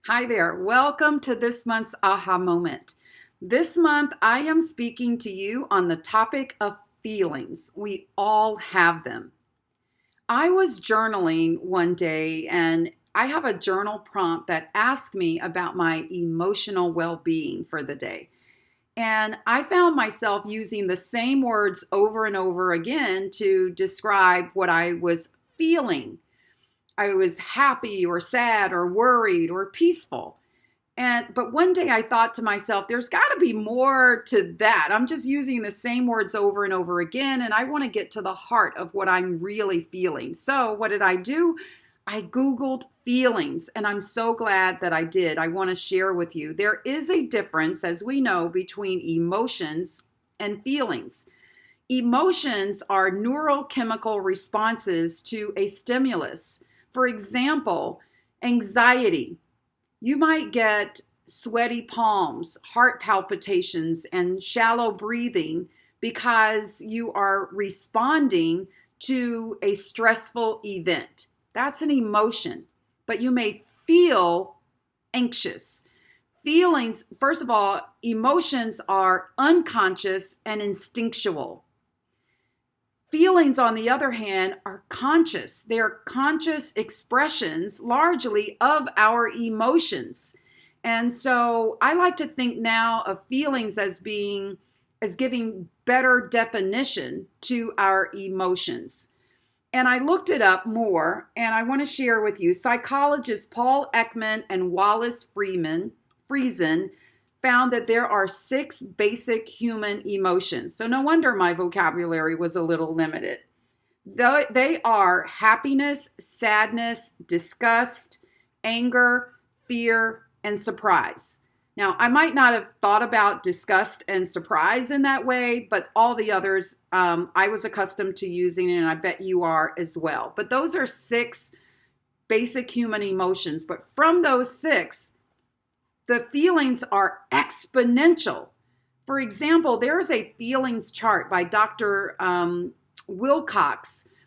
Hi there. Welcome to this month's aha moment. This month, I am speaking to you on the topic of feelings. We all have them. I was journaling one day and I have a journal prompt that asks me about my emotional well being for the day. And I found myself using the same words over and over again to describe what I was feeling. I was happy or sad or worried or peaceful. But one day I thought to myself, there's got to be more to that. I'm just using the same words over and over again, and I want to get to the heart of what I'm really feeling. So what did I do? I Googled feelings, and I'm so glad that I did. I want to share with you. There is a difference, as we know, between emotions and feelings. Emotions are neurochemical responses to a stimulus. For example, anxiety. You might get sweaty palms, heart palpitations, and shallow breathing because you are responding to a stressful event. That's an emotion, but you may feel anxious. Feelings, first of all, emotions are unconscious and instinctual. Feelings, on the other hand, are conscious. They're conscious expressions largely of our emotions. And so I like to think now of feelings as giving better definition to our emotions. And I looked it up more, and I want to share with you. Psychologists Paul Ekman and Wallace Friesen found that there are 6 basic human emotions. So no wonder my vocabulary was a little limited. They are happiness, sadness, disgust, anger, fear, and surprise. Now, I might not have thought about disgust and surprise in that way, but all the others I was accustomed to using, and I bet you are as well. But those are 6 basic human emotions. But from those 6, the feelings are exponential. For example, there is a feelings chart by Dr.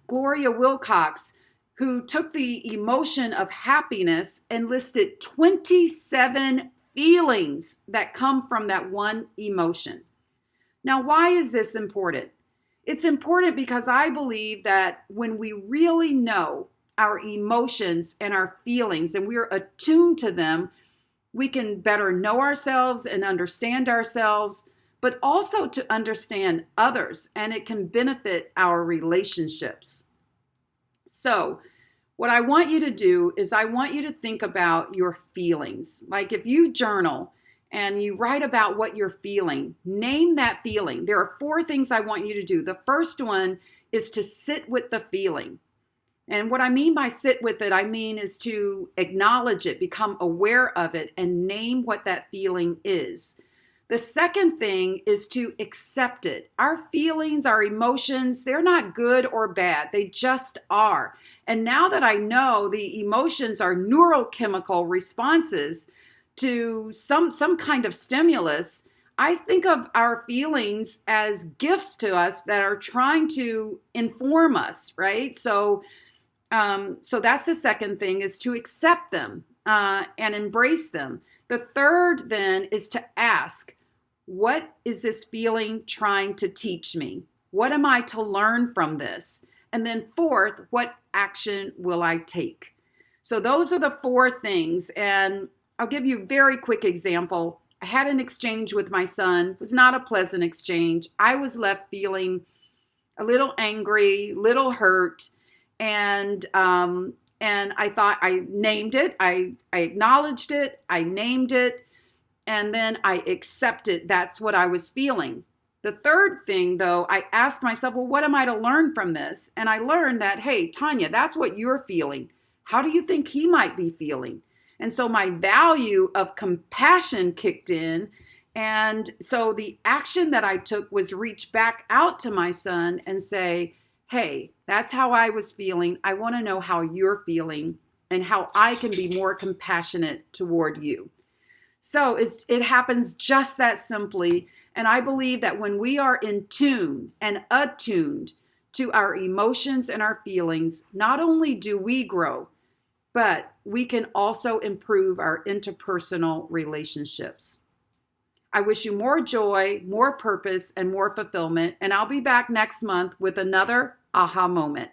Gloria Wilcox, who took the emotion of happiness and listed 27 feelings that come from that one emotion. Now, why is this important? It's important because I believe that when we really know our emotions and our feelings and we're attuned to them, we can better know ourselves and understand ourselves, but also to understand others, and it can benefit our relationships. So, what I want you to do is I want you to think about your feelings. Like if you journal and you write about what you're feeling, name that feeling. There are 4 things I want you to do. The first one is to sit with the feeling. And what I mean by sit with it, I mean is to acknowledge it, become aware of it, and name what that feeling is. The second thing is to accept it. Our feelings, our emotions, they're not good or bad. They just are. And now that I know the emotions are neurochemical responses to some kind of stimulus, I think of our feelings as gifts to us that are trying to inform us, right? So that's the second thing, is to accept them and embrace them. The third then is to ask, what is this feeling trying to teach me? What am I to learn from this? And then fourth, what action will I take? So those are the 4 things. And I'll give you a very quick example. I had an exchange with my son. It was not a pleasant exchange. I was left feeling a little angry, little hurt. And I thought, I named it, I acknowledged it, I named it, and then I accepted that's what I was feeling. The third thing, though, I asked myself, well, what am I to learn from this? And I learned that, hey, Tonya, that's what you're feeling. How do you think he might be feeling? And so my value of compassion kicked in. And so the action that I took was reach back out to my son and say, hey, that's how I was feeling. I want to know how you're feeling and how I can be more compassionate toward you. So it happens just that simply. And I believe that when we are in tune and attuned to our emotions and our feelings, not only do we grow, but we can also improve our interpersonal relationships. I wish you more joy, more purpose, and more fulfillment, and I'll be back next month with another aha moment.